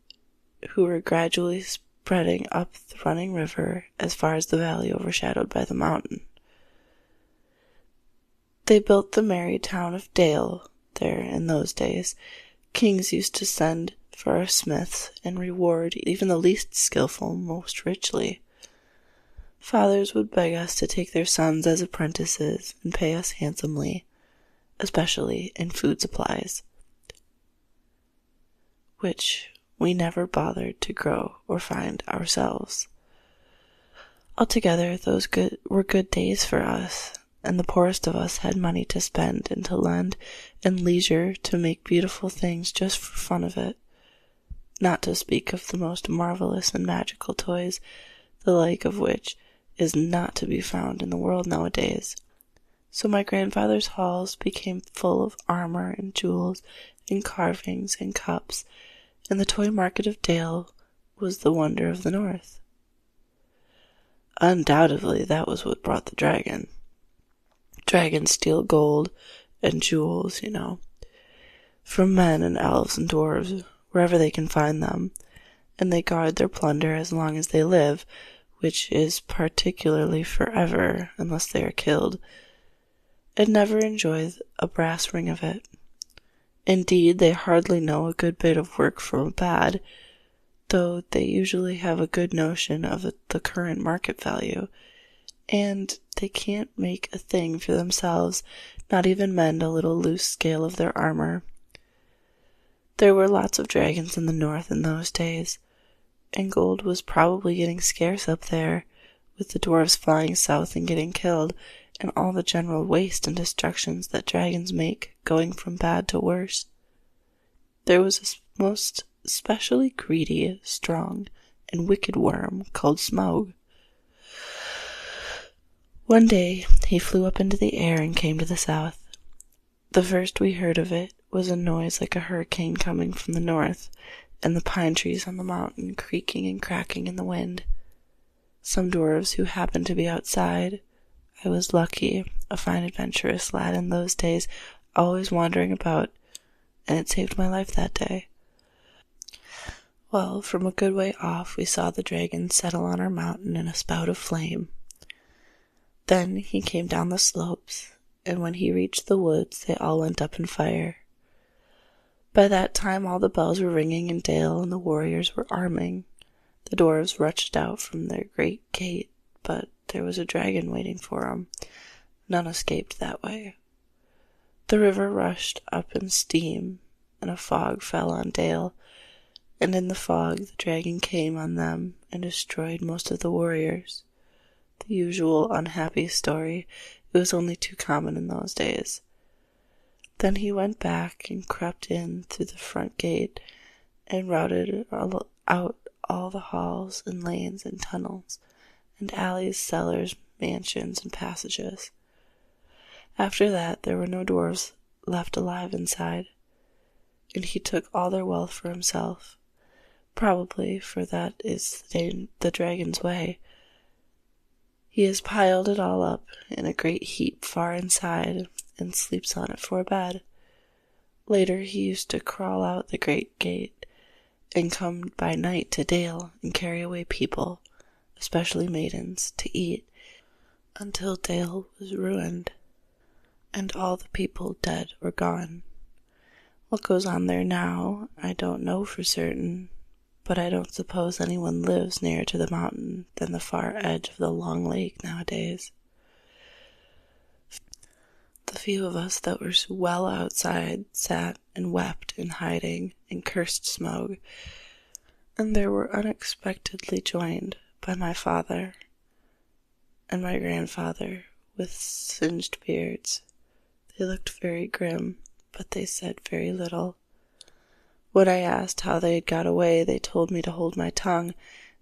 who were gradually spreading up the running river as far as the valley overshadowed by the mountain. They built the merry town of Dale there in those days. Kings used to send for our smiths and reward even the least skillful most richly. Fathers would beg us to take their sons as apprentices and pay us handsomely, especially in food supplies, which we never bothered to grow or find ourselves. Altogether, those were good days for us, and the poorest of us had money to spend and to lend, and leisure to make beautiful things just for fun of it, not to speak of the most marvelous and magical toys, the like of which is not to be found in the world nowadays. So my grandfather's halls became full of armor and jewels and carvings and cups, and the toy market of Dale was the wonder of the north. Undoubtedly, that was what brought the dragon. Dragons steal gold and jewels, from men and elves and dwarves, wherever they can find them, and they guard their plunder as long as they live, which is particularly forever unless they are killed, and never enjoy a brass ring of it. Indeed, they hardly know a good bit of work from a bad, though they usually have a good notion of the current market value, and they can't make a thing for themselves, not even mend a little loose scale of their armor. There were lots of dragons in the north in those days, and gold was probably getting scarce up there, with the dwarves flying south and getting killed, and all the general waste and destructions that dragons make, going from bad to worse. There was a most especially greedy, strong, and wicked worm called Smaug. One day he flew up into the air and came to the south. The first we heard of it was a noise like a hurricane coming from the north, and the pine trees on the mountain creaking and cracking in the wind. Some dwarves who happened to be outside. I was lucky, a fine adventurous lad in those days, always wandering about, and it saved my life that day. Well, from a good way off we saw the dragon settle on our mountain in a spout of flame. Then he came down the slopes, and when he reached the woods they all went up in fire. By that time all the bells were ringing in Dale and the warriors were arming. The dwarves rushed out from their great gate, but there was a dragon waiting for 'em. None escaped that way. The river rushed up in steam, and a fog fell on Dale, and in the fog the dragon came on them and destroyed most of the warriors. The usual unhappy story. It was only too common in those days. Then he went back and crept in through the front gate and routed out all the halls and lanes and tunnels and alleys, cellars, mansions, and passages. After that there were no dwarves left alive inside, and he took all their wealth for himself, probably, for that is the dragon's way. He has piled it all up in a great heap far inside and sleeps on it for a bed. Later he used to crawl out the great gate and come by night to Dale and carry away people, especially maidens, to eat, until Dale was ruined, and all the people dead or gone. What goes on there now, I don't know for certain, but I don't suppose anyone lives nearer to the mountain than the far edge of the long lake nowadays. The few of us that were well outside sat and wept in hiding and cursed Smaug, and they were unexpectedly joined by my father and my grandfather with singed beards. They looked very grim, but they said very little. When I asked how they had got away, they told me to hold my tongue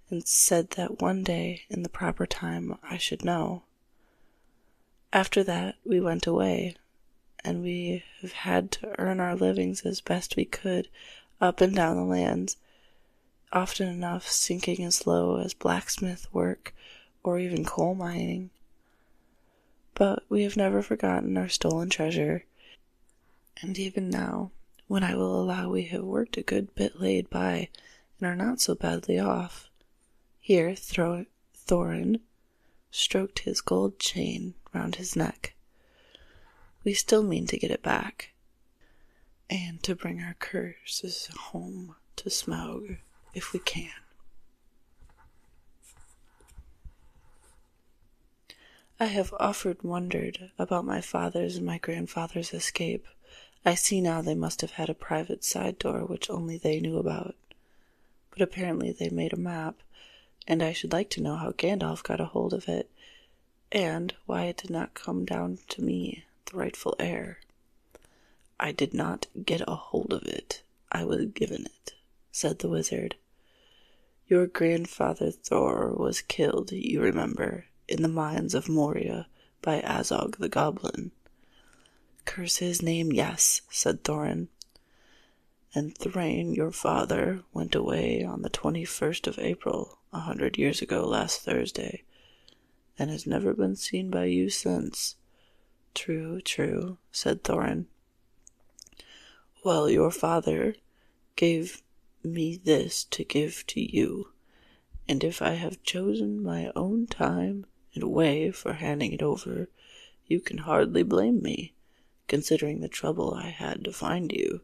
and said that one day, in the proper time, I should know. After that, we went away, and we have had to earn our livings as best we could up and down the lands, often enough sinking as low as blacksmith work or even coal mining. But we have never forgotten our stolen treasure, and even now, when I will allow we have worked a good bit laid by and are not so badly off. Here Thorin stroked his gold chain round his neck. We still mean to get it back, and to bring our curses home to Smaug if we can. I have often wondered about my father's and my grandfather's escape. I see now they must have had a private side door which only they knew about. But apparently they made a map, and I should like to know how Gandalf got a hold of it, and why it did not come down to me, the rightful heir. I did not get a hold of it. I was given it, said the wizard. Your grandfather Thor was killed, you remember, in the mines of Moria by Azog the goblin. Curse his name, yes, said Thorin. And Thrain, your father, went away on the 21st of April, 100 years ago last Thursday, and has never been seen by you since. True, true, said Thorin. Well, your father gave me this to give to you, and if I have chosen my own time and way for handing it over, you can hardly blame me, considering the trouble I had to find you.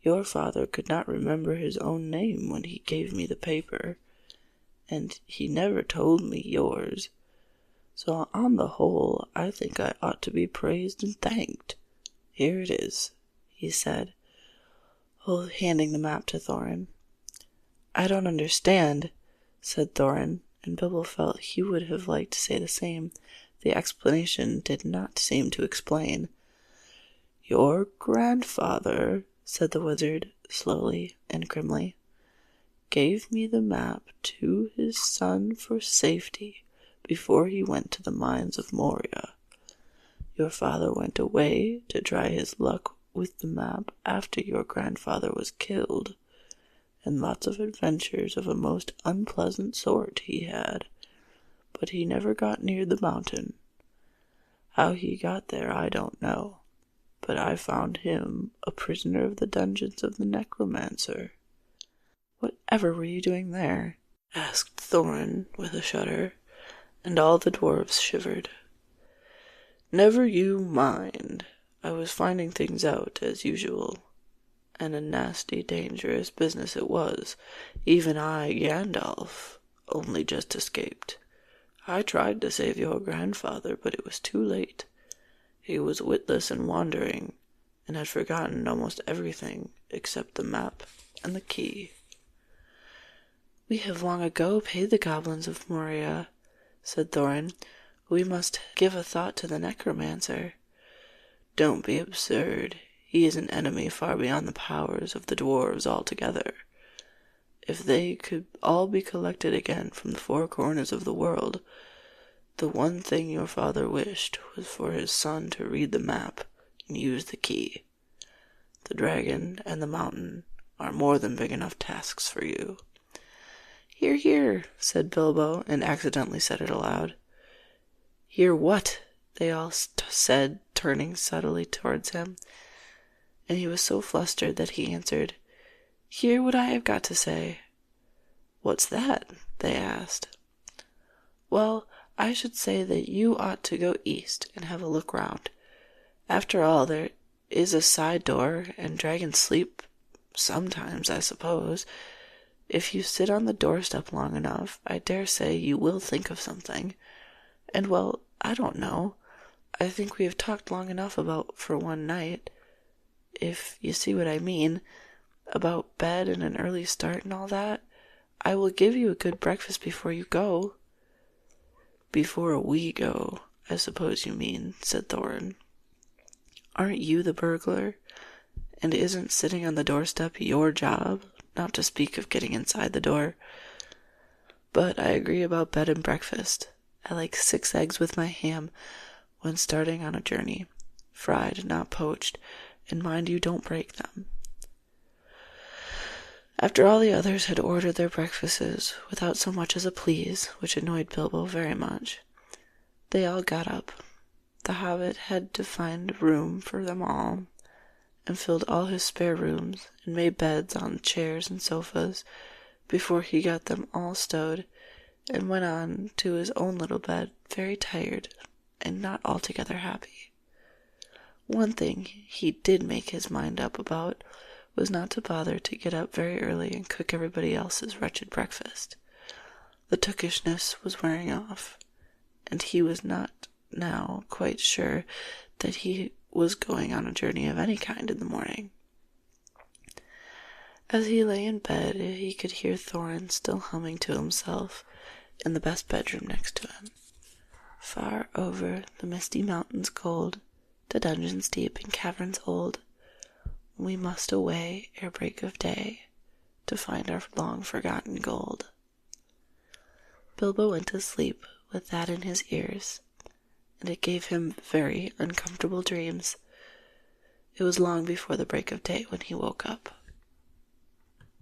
Your father could not remember his own name when he gave me the paper, and he never told me yours. So on the whole, I think I ought to be praised and thanked. Here it is," he said, handing the map to Thorin. "I don't understand," said Thorin, and Bilbo felt he would have liked to say the same. The explanation did not seem to explain. "Your grandfather," said the wizard, slowly and grimly, "gave me the map to his son for safety before he went to the mines of Moria. Your father went away to try his luck with the map after your grandfather was killed, and lots of adventures of a most unpleasant sort he had, but he never got near the mountain. How he got there I don't know, but I found him a prisoner of the dungeons of the necromancer." "Whatever were you doing there?" asked Thorin with a shudder, and all the dwarves shivered. "Never you mind. I was finding things out, as usual, and a nasty, dangerous business it was. Even I, Gandalf, only just escaped. I tried to save your grandfather, but it was too late. He was witless and wandering, and had forgotten almost everything except the map and the key." "We have long ago paid the goblins of Moria," said Thorin. "We must give a thought to the necromancer." "Don't be absurd. He is an enemy far beyond the powers of the dwarves altogether. If they could all be collected again from the four corners of the world, the one thing your father wished was for his son to read the map and use the key. The dragon and the mountain are more than big enough tasks for you." "Hear, hear," said Bilbo, and accidentally said it aloud. "Hear what?" they all said, turning subtly towards him. And he was so flustered that he answered, "Hear what I have got to say." "What's that?" they asked. "Well, I should say that you ought to go east and have a look round. After all, there is a side door, and dragons sleep sometimes, I suppose. If you sit on the doorstep long enough, I dare say you will think of something. And, well, I don't know. I think we have talked long enough about for one night, if you see what I mean, about bed and an early start and all that. I will give you a good breakfast before you go." "Before we go, I suppose you mean," said Thorin. "Aren't you the burglar? And isn't sitting on the doorstep your job, not to speak of getting inside the door? But I agree about bed and breakfast. I like 6 eggs with my ham when starting on a journey, fried, not poached, and mind you don't break them." After all the others had ordered their breakfasts without so much as a please, which annoyed Bilbo very much, they all got up. The Hobbit had to find room for them all, and filled all his spare rooms, and made beds on chairs and sofas, before he got them all stowed, and went on to his own little bed, very tired, and not altogether happy. One thing he did make his mind up about was not to bother to get up very early and cook everybody else's wretched breakfast. The tookishness was wearing off, and he was not now quite sure that he was going on a journey of any kind in the morning. As he lay in bed, he could hear Thorin still humming to himself in the best bedroom next to him. "Far over the misty mountains cold, to dungeons deep and caverns old, we must away ere break of day, to find our long-forgotten gold." Bilbo went to sleep with that in his ears, and it gave him very uncomfortable dreams. It was long before the break of day when he woke up.